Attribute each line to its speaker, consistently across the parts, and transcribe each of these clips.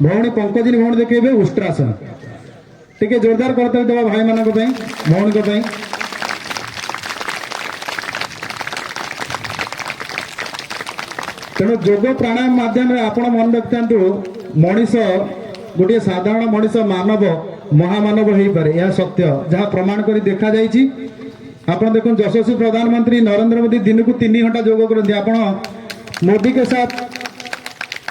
Speaker 1: भौणी पंकजिनी भौणी देखेबे उष्ट्रासन टिके जोरदार करते देवा भाई मानक भौणी को तेणु जोग प्राणायाम माध्यम आपण मन रखिथांतु मनीष गोटे साधारण मनीष मानव महामानव हो पारे यह सत्य जहाँ प्रमाण कर देखा जाइए। आप देखो यशस्वी प्रधानमंत्री नरेंद्र मोदी दिन को 3 घंटा योग करते आपण मोदी के साथ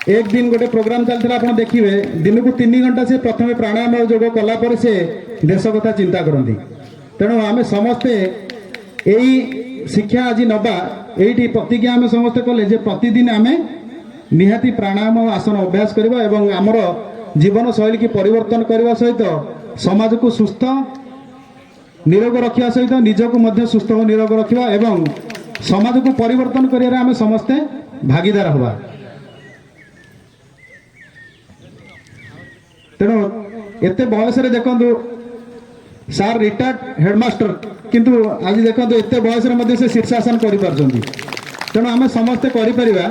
Speaker 1: एक दिन गोटे प्रोग्राम चलता आप देखिए दिन को 3 घंटा से प्रथम प्राणायाम और योग कलापर से देश कथा चिंता करती। तेणु आम समस्ते यही शिक्षा आज नवा यही प्रतिज्ञा आम समस्ते कले जे प्रतिदिन आम निहाती प्राणायाम और आसन अभ्यास करवा एवं आमर जीवन शैली की परिवर्तन करने सहित समाज को सुस्थ निरोग रखा सहित निजक मध्य सुस्थ और निरोग रखा एवं समाज को परिवर्तन करियर आम समस्ते भागीदार हवा। तेणु एते बयस देखु सार रिटायर्ड हेडमास्टर किंतु आज देखो एते बयस से शीर्षासन कर तेणु आम समस्ते करिपरिबा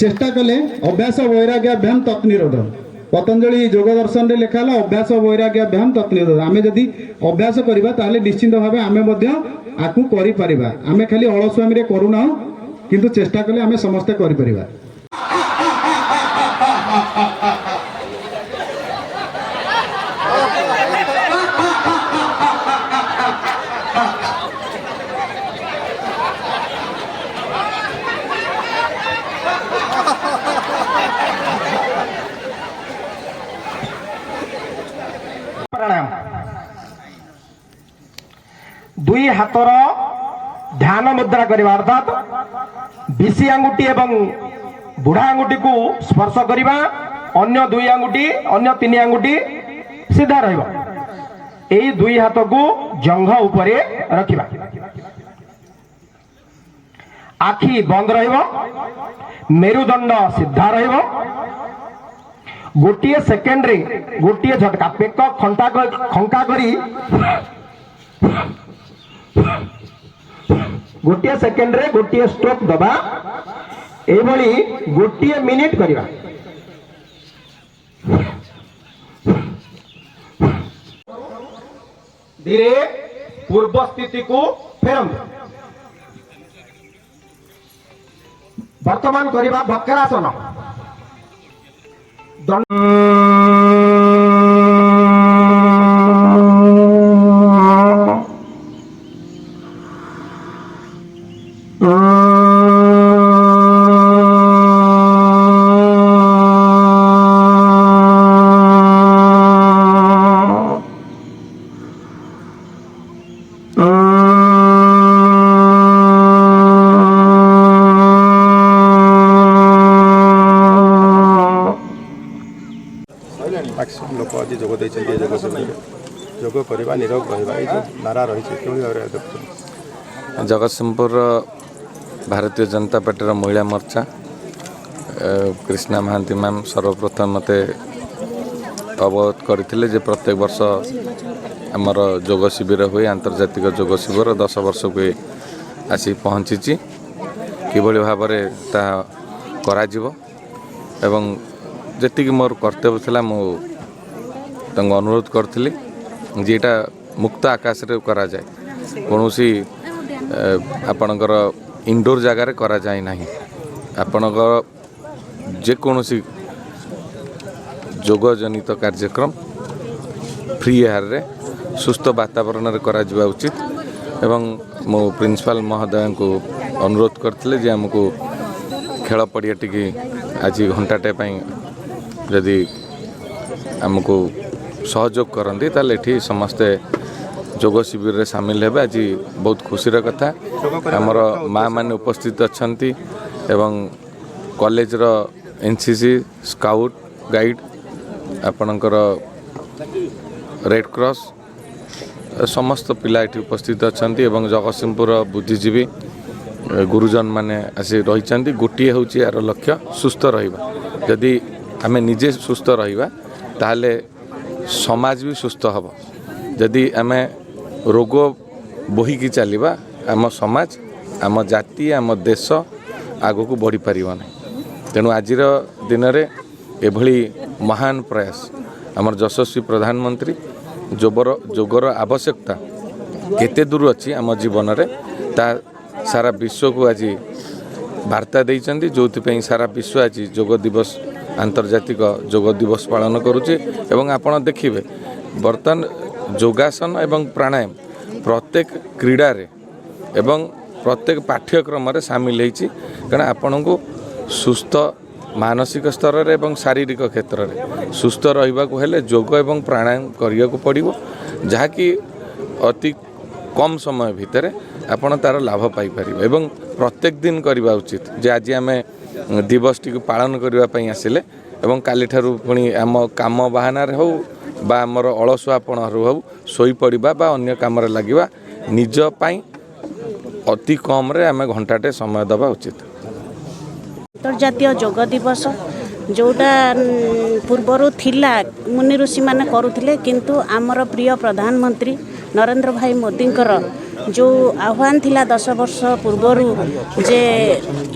Speaker 1: चेष्टा कले अभ्यास वैराग्याभ्याम तत्निरोध पतंजलि योग दर्शन रे लिखा अभ्यास वैराग्याभ्याम तत्निरोध आम जदि अभ्यास करवा ताहले निश्चिंत भाव आम आकु करिपरिबा आम खाली अलसुआमी रे करूना किंतु चेष्टा कले आम समस्ते करिपरिबा।
Speaker 2: प्राणायाम दुई हाथर ध्यान मुद्रा करवा अर्थात बीसी आंगुठी एवं बुढ़ा आंगुठी को स्पर्श करवा अन्य दुई आंगुठी अन्य 3 आंगुठी सीधा रहिबा एई दुई हाथ को जंघ उपरे रखिबा आखि बंद रहिबो मेरुदंड सीधा रहिबो गोटे सेकेंड रे गोटे झटका पेक खंका करी गोटे सेकेंड रे गोटे स्ट्रोक दबा एभली गोटे मिनिट करिवा धीरे पूर्व स्थिति को फेरंतु। वर्तमान करिवा वक्रासन
Speaker 3: मैक्सिमम लोक आज जोग योग करवा निरोग रहा ये नारा रही
Speaker 4: जगतसिंहपुर भारतीय जनता पार्टी महिला मोर्चा कृष्णा महांती मैम सर्वप्रथम मत अवगत करते जे प्रत्येक वर्ष आमर योग शिविर हुए आंतर्जातिक योग शिविर 10 वर्ष को आसी पहुँची किभली भाव एवं जी मोर कर्तव्य था मुझे अनुरोध करी जेटा मुक्त आकाश रे करा जाए कौन सी आपणकर इंडोर जगार करा जाए नहीं आपणकर जेकोसी योग जनित कार्यक्रम फ्री एयर रे सुस्थ वातावरण रे करा जिबा उचित एवं मो प्रिंसिपल महोदय को अनुरोध करते जे हमको खेल पड़िया टी आज घंटाटे जदि आमको सहयोग करती ताले एठी समस्ते योग शिविर रे सामिल हेबे। आज बहुत खुशीर कथा आमर माँ माने उपस्थित अच्छंती एवं कॉलेज रो एनसीसी स्काउट गाइड आपणकर रेड क्रॉस समस्त पिला एठी उपस्थित अच्छंती एवं जगतसिंहपुर बुद्धिजीवी गुरुजन माने आसी रही गोटे हूँ यार लक्ष्य सुस्थ रहिबा जदि आमे निजे सुस्थ रहिबा ताहले समाज भी सुस्थ हम जदि आमे रोग बोहिकी चलवा आम समाज आम जाति आम देश आगो को बढ़ी पार ना तेणु आज दिन में एभली महान प्रयास आमर यशस्वी प्रधानमंत्री जोगर आवश्यकता केते दूर अच्छी आम जीवन में ता सारा विश्व को आज वार्ता देइचंदी जोथिपई सारा विश्व आज योग दिवस आंतर्जातिक योग दिवस पालन करुचे एवं आपण देखिबे बर्तमान योगासन एवं प्राणायाम प्रत्येक क्रीड़ा रे एवं प्रत्येक पाठ्यक्रम रे शामिल होइछि कारण आपण को सुस्थ मानसिक स्तर रे एवं शारीरिक क्षेत्र रे सुस्थ रहिबा को हेले योग एवं प्राणायाम करिया को पड़िबो जहाँकि अति कम समय भितर आपण तार लाभ पाई परिबे एवं प्रत्येक दिन करवा उचित जे आज आम दिवस टी पालन करने आसिले एवं काली ठारू पुणी आम काम बाहाना हो बा आमर अलसुआपण हो शोई पड़ा बा अन्य काम लगे निज पाई अति कम रे आम घंटाटे समय दबा उचित।
Speaker 5: अंतर्जातीय योग दिवस जोटा पूर्वर थिला मुनि ऋषि माने करुथिले किंतु आमर प्रिय प्रधानमंत्री नरेंद्र भाई मोदींकर जो आह्वान थिला 10 वर्ष पूर्वर जे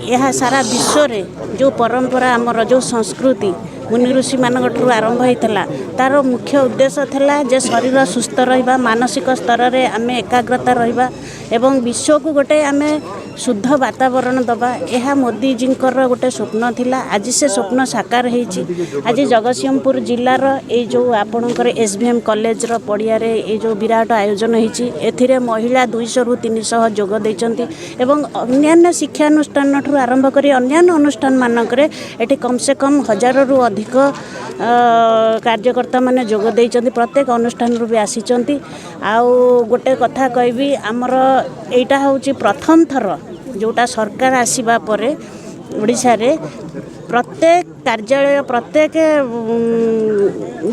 Speaker 5: यह सारा विश्व रे जो परंपरा आमर जो संस्कृति मुनि ऋषि मानकठू आरंभ होता तार मुख्य उद्देश्य थिला जे शरीर सुस्थ रहिबा मानसिक स्तर रे आमे एकाग्रता रहिबा एवं विश्व को गोटे आमे शुद्ध वातावरण दबा यह मोदीजींकर गोटे स्वप्न थिला आज से स्वप्न साकार होईछि। आज जगतसिंहपुर जिलार ये जो आपणकर SVM कॉलेज रो पड़िया रे ये जो विराट आयोजन होईछि एथिरे महिला 200 रु 300 जोग दैचंती एवं अन्यान्य शिक्षानुष्ठान ठू आरंभ करी अन्यान्य अनुष्ठान मानकरे एठी कम से कम 1000 रु अधिक कार्यकर्ता माने जोग दैचंती प्रत्येक अनुष्ठान रु भी आसीचंती। आउ गोटे कथा कहबी आमर एटा होची प्रथम थर जोटा सरकार आसीबा परे ओडिशा रे प्रत्येक कार्यालय प्रत्येक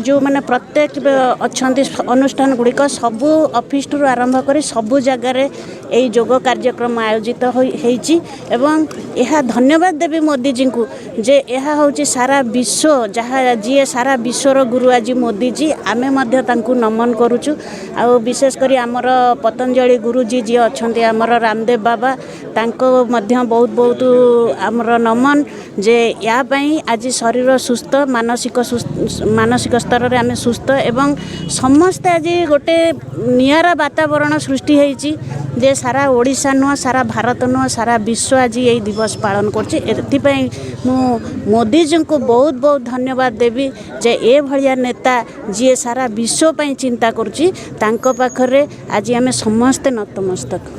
Speaker 5: जो माने प्रत्येक अच्छा अनुष्ठान गुड़िक सबू ऑफिस ठू आरंभ कर सबू जगार यही योग कार्यक्रम आयोजित होईछि एवं यह धन्यवाद देवी मोदी जी को जे यह हूँ सारा विश्व जहाँ जी सारा विश्वर गुरु आज मोदी जी आमे मध्य तांकु नमन करुचु। आ विशेषकर आमर पतंजलि गुरुजी जी अच्छा आमर रामदेव बाबा तांको मध्य बहुत बहुत आमर नमन जे या पई आज शरीर सुस्थ मानसिक स्तर रे आमे सुस्थ एवं समस्त आज गोटे नियारा वातावरण सृष्टि होईछि जे सारा ओडिशा नुह सारा भारत नुह सारा विश्व आज यही दिवस पालन करछि। एथिपई मु मोदी जी को बहुत बहुत धन्यवाद देवी जे ए भलिया नेता जी सारा विश्व पई चिंता करछि तांको पाखरे आज आमे समस्त नतमस्तक।